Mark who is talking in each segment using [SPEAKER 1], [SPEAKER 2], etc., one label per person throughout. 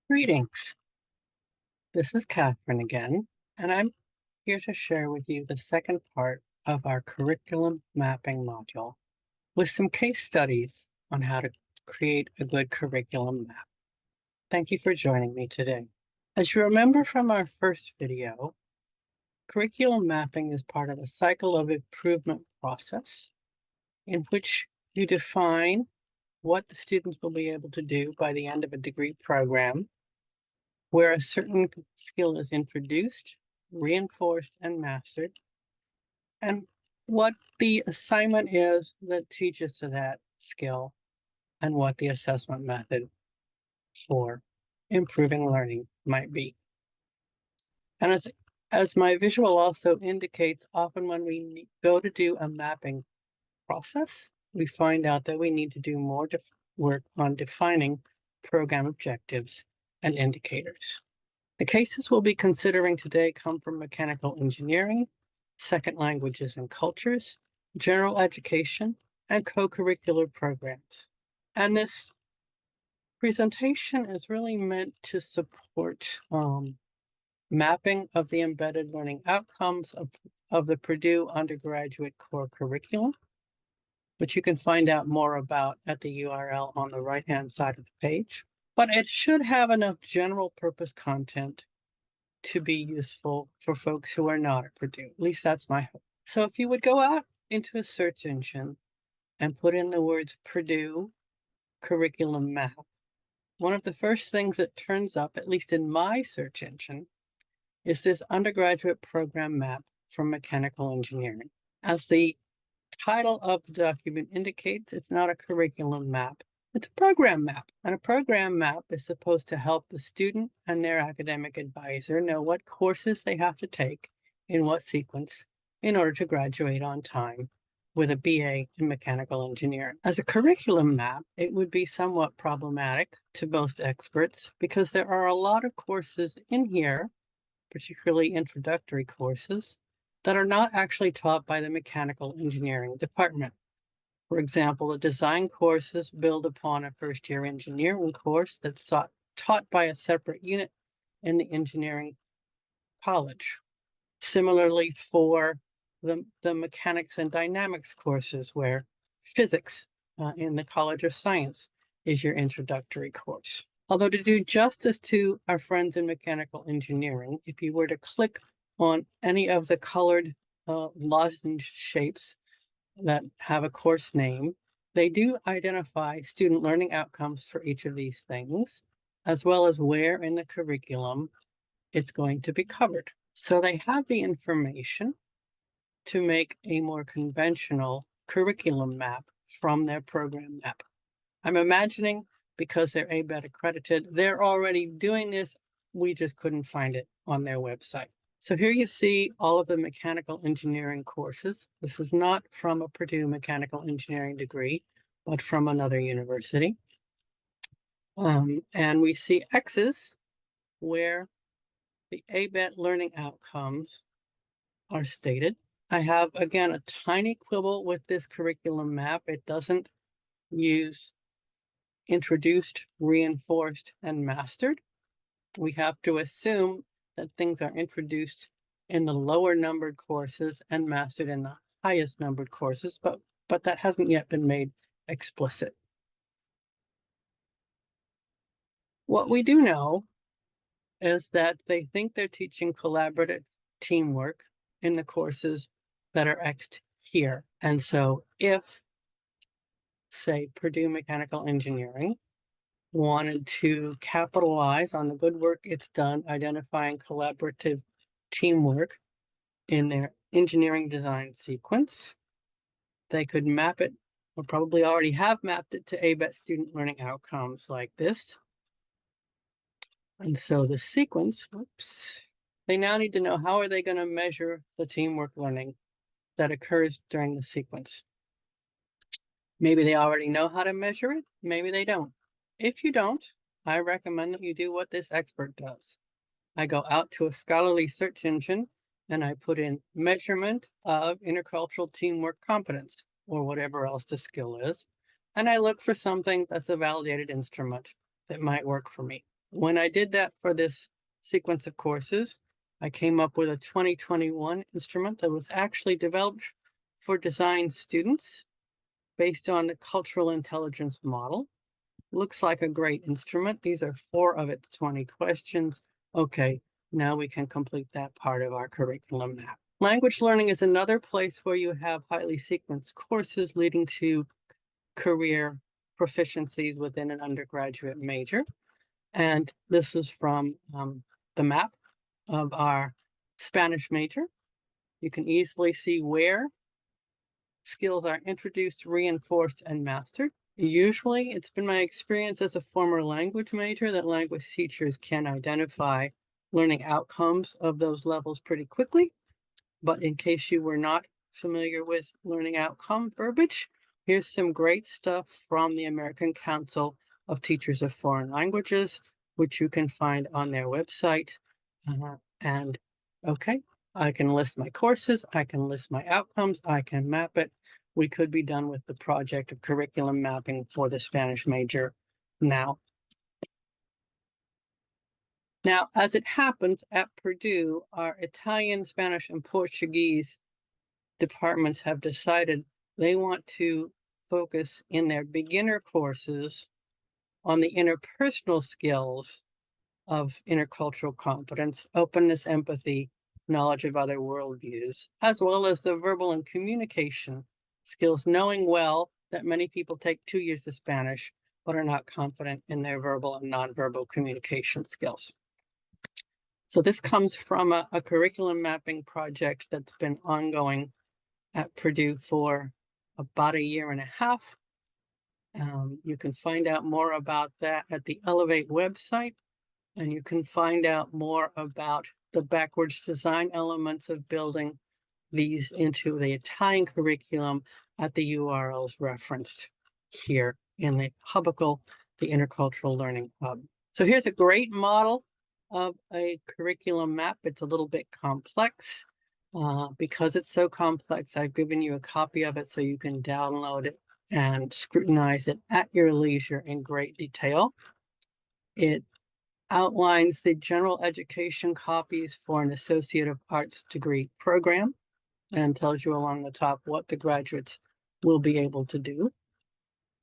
[SPEAKER 1] Greetings. This is Catherine again, and I'm here to share with you the second part of our curriculum mapping module with some case studies on how to create a good curriculum map. Thank you for joining me today. As you remember from our first video, curriculum mapping is part of a cycle of improvement process in which you define what the students will be able to do by the end of a degree program where a certain skill is introduced, reinforced, and mastered, and what the assignment is that teaches to that skill, and what the assessment method for improving learning might be. And as my visual also indicates, often when we go to do a mapping process, we find out that we need to do more work on defining program objectives and indicators. The cases we'll be considering today come from mechanical engineering, second languages and cultures, general education, and co-curricular programs. And this presentation is really meant to support mapping of the embedded learning outcomes of the Purdue undergraduate core curriculum, which you can find out more about at the URL on the right-hand side of the page. But it should have enough general purpose content to be useful for folks who are not at Purdue. At least that's my hope. So if you would go out into a search engine and put in the words Purdue curriculum map, one of the first things that turns up, at least in my search engine, is this undergraduate program map from mechanical engineering. As the title of the document indicates, it's not a curriculum map. It's a program map, and a program map is supposed to help the student and their academic advisor know what courses they have to take in what sequence in order to graduate on time with a BA in mechanical engineering. As a curriculum map, it would be somewhat problematic to most experts because there are a lot of courses in here, particularly introductory courses, that are not actually taught by the mechanical engineering department. For example, the design courses build upon a first-year engineering course that's taught by a separate unit in the engineering college. Similarly, for the mechanics and dynamics courses, where physics in the College of Science is your introductory course. Although to do justice to our friends in mechanical engineering, if you were to click on any of the colored lozenge shapes that have a course name, they do identify student learning outcomes for each of these things, as well as where in the curriculum it's going to be covered. So they have the information to make a more conventional curriculum map from their program map. I'm imagining because they're ABET accredited, they're already doing this. We just couldn't find it on their website. So here you see all of the mechanical engineering courses. This is not from a Purdue mechanical engineering degree, but from another university. And we see X's where the ABET learning outcomes are stated. I have, again, a tiny quibble with this curriculum map. It doesn't use introduced, reinforced, and mastered. We have to assume that things are introduced in the lower numbered courses and mastered in the highest numbered courses, but that hasn't yet been made explicit. What we do know is that they think they're teaching collaborative teamwork in the courses that are X'd here. And so if, say, Purdue Mechanical Engineering wanted to capitalize on the good work it's done identifying collaborative teamwork in their engineering design sequence, they could map it, or probably already have mapped it, to ABET student learning outcomes like this. And so the sequence, they now need to know how are they going to measure the teamwork learning that occurs during the sequence. Maybe they already know how to measure it, maybe they don't. If you don't, I recommend that you do what this expert does. I go out to a scholarly search engine and I put in measurement of intercultural teamwork competence, or whatever else the skill is, and I look for something that's a validated instrument that might work for me. When I did that for this sequence of courses, I came up with a 2021 instrument that was actually developed for design students based on the cultural intelligence model. Looks like a great instrument. These are 4 of its 20 questions. Okay, now we can complete that part of our curriculum map. Language learning is another place where you have highly sequenced courses leading to career proficiencies within an undergraduate major. And this is from the map of our Spanish major. You can easily see where skills are introduced, reinforced, and mastered. Usually, it's been my experience as a former language major that language teachers can identify learning outcomes of those levels pretty quickly. But in case you were not familiar with learning outcome verbiage, here's some great stuff from the American Council of Teachers of Foreign Languages, which you can find on their website. And okay, I can list my courses, I can list my outcomes, I can map it. We could be done with the project of curriculum mapping for the Spanish major now. Now, as it happens at Purdue, our Italian, Spanish, and Portuguese departments have decided they want to focus in their beginner courses on the interpersonal skills of intercultural competence, openness, empathy, knowledge of other worldviews, as well as the verbal and communication skills, knowing well that many people take 2 years of Spanish but are not confident in their verbal and nonverbal communication skills. So this comes from a curriculum mapping project that's been ongoing at Purdue for about 1.5 years. You can find out more about that at the Elevate website, and you can find out more about the backwards design elements of building these into the Italian curriculum at the URLs referenced here in the Hubicle, the Intercultural Learning Hub. So here's a great model of a curriculum map. It's a little bit complex. Because it's so complex, I've given you a copy of it so you can download it and scrutinize it at your leisure in great detail. It outlines the general education copies for an Associate of Arts degree program and tells you along the top what the graduates will be able to do.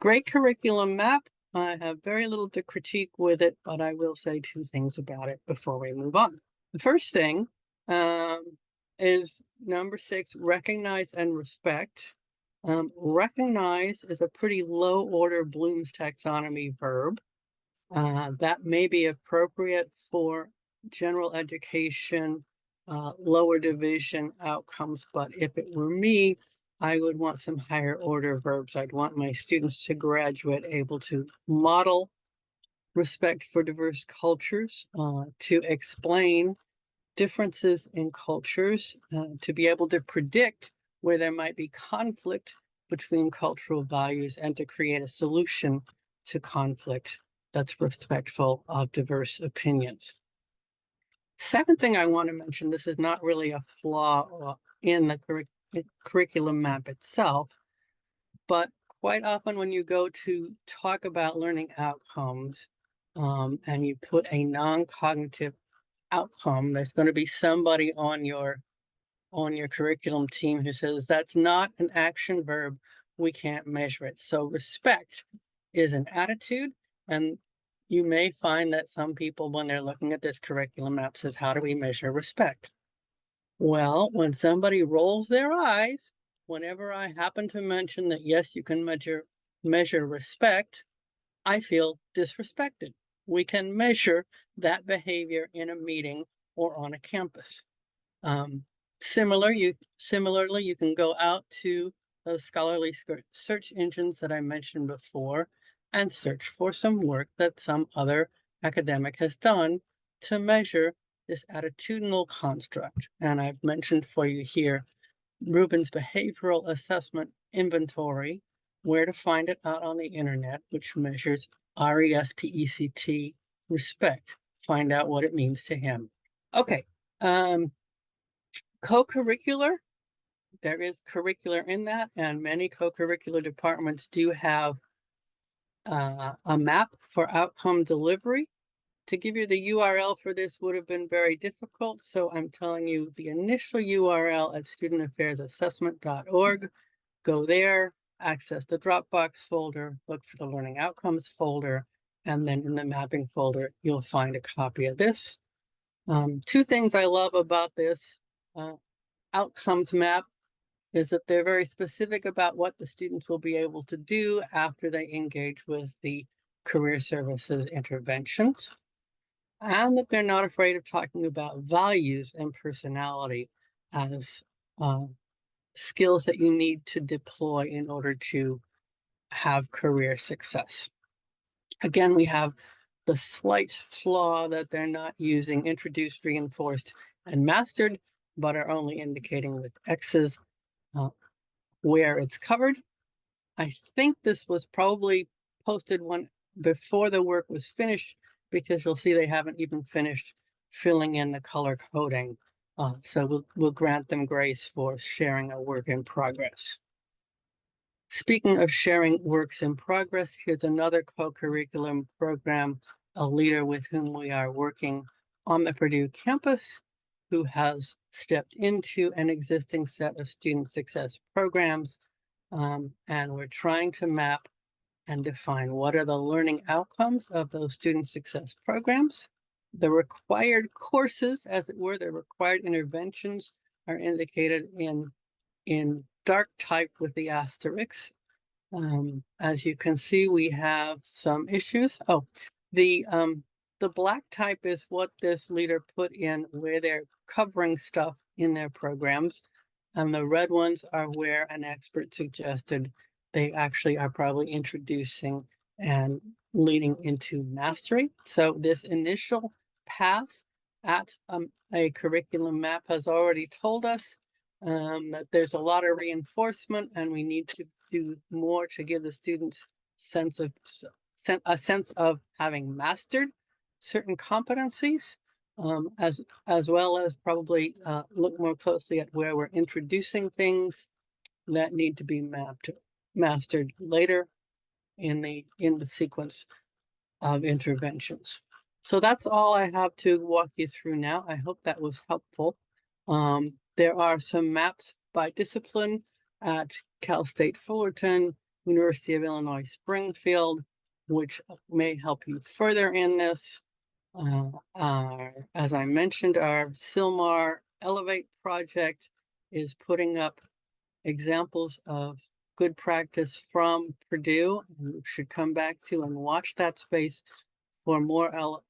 [SPEAKER 1] Great curriculum map. I have very little to critique with it, but I will say 2 things about it before we move on. The first thing is number 6, recognize and respect. Recognize is a pretty low order Bloom's taxonomy verb. That may be appropriate for general education, lower division outcomes, but if it were me, I would want some higher order verbs. I'd want my students to graduate able to model respect for diverse cultures, to explain differences in cultures, to be able to predict where there might be conflict between cultural values and to create a solution to conflict that's respectful of diverse opinions. Second thing I want to mention, this is not really a flaw in the curriculum map itself, but quite often when you go to talk about learning outcomes and you put a non-cognitive outcome, there's going to be somebody on your curriculum team who says that's not an action verb, we can't measure it. So respect is an attitude, and you may find that some people, when they're looking at this curriculum map, says, how do we measure respect? Well, when somebody rolls their eyes, whenever I happen to mention that, yes, you can measure respect, I feel disrespected. We can measure that behavior in a meeting or on a campus. Similarly, you can go out to those scholarly search engines that I mentioned before and search for some work that some other academic has done to measure this attitudinal construct. And I've mentioned for you here Rubin's Behavioral Assessment Inventory, where to find it out on the internet, which measures RESPECT, respect. Find out what it means to him. Okay. Co-curricular, there is curricular in that, and many co-curricular departments do have a map for outcome delivery. To give you the URL for this would have been very difficult, so I'm telling you the initial URL at studentaffairs.assessment.org. Go there, access the Dropbox folder, look for the Learning Outcomes folder, and then in the mapping folder, you'll find a copy of this. Two things I love about this outcomes map is that they're very specific about what the students will be able to do after they engage with the career services interventions, and that they're not afraid of talking about values and personality as skills that you need to deploy in order to have career success. Again, we have the slight flaw that they're not using introduced, reinforced, and mastered, but are only indicating with X's where it's covered. I think this was probably posted one before the work was finished, because you'll see they haven't even finished filling in the color coding. So we'll grant them grace for sharing a work in progress. Speaking of sharing works in progress, here's another co-curriculum program, a leader with whom we are working on the Purdue campus, who has stepped into an existing set of student success programs. And we're trying to map and define what are the learning outcomes of those student success programs. The required courses, as it were, the required interventions are indicated in dark type with the asterisks. As you can see, we have some issues. Oh, the black type is what this leader put in where they're covering stuff in their programs. And the red ones are where an expert suggested they actually are probably introducing and leading into mastery. So this initial pass at a curriculum map has already told us that there's a lot of reinforcement, and we need to do more to give the students a sense of having mastered certain competencies, as well as probably look more closely at where we're introducing things that need to be mastered later in the sequence of interventions. So that's all I have to walk you through now. I hope that was helpful. There are some maps by discipline at Cal State Fullerton, University of Illinois Springfield, which may help you further in this. As I mentioned, our Sylmar Elevate project is putting up examples of good practice from Purdue, and you should come back to and watch that space for more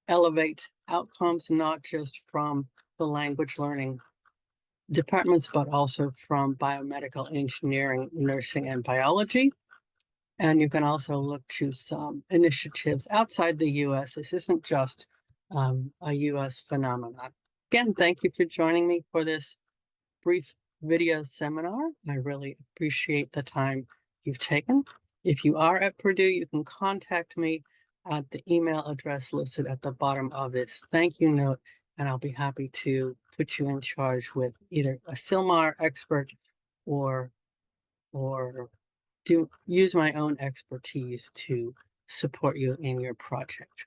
[SPEAKER 1] Elevate outcomes, not just from the language learning departments, but also from biomedical engineering, nursing, and biology. And you can also look to some initiatives outside the US. This isn't just a US phenomenon. Again, thank you for joining me for this brief video seminar. I really appreciate the time you've taken. If you are at Purdue, you can contact me at the email address listed at the bottom of this thank you note, and I'll be happy to put you in charge with either a Sylmar expert or use my own expertise to support you in your project.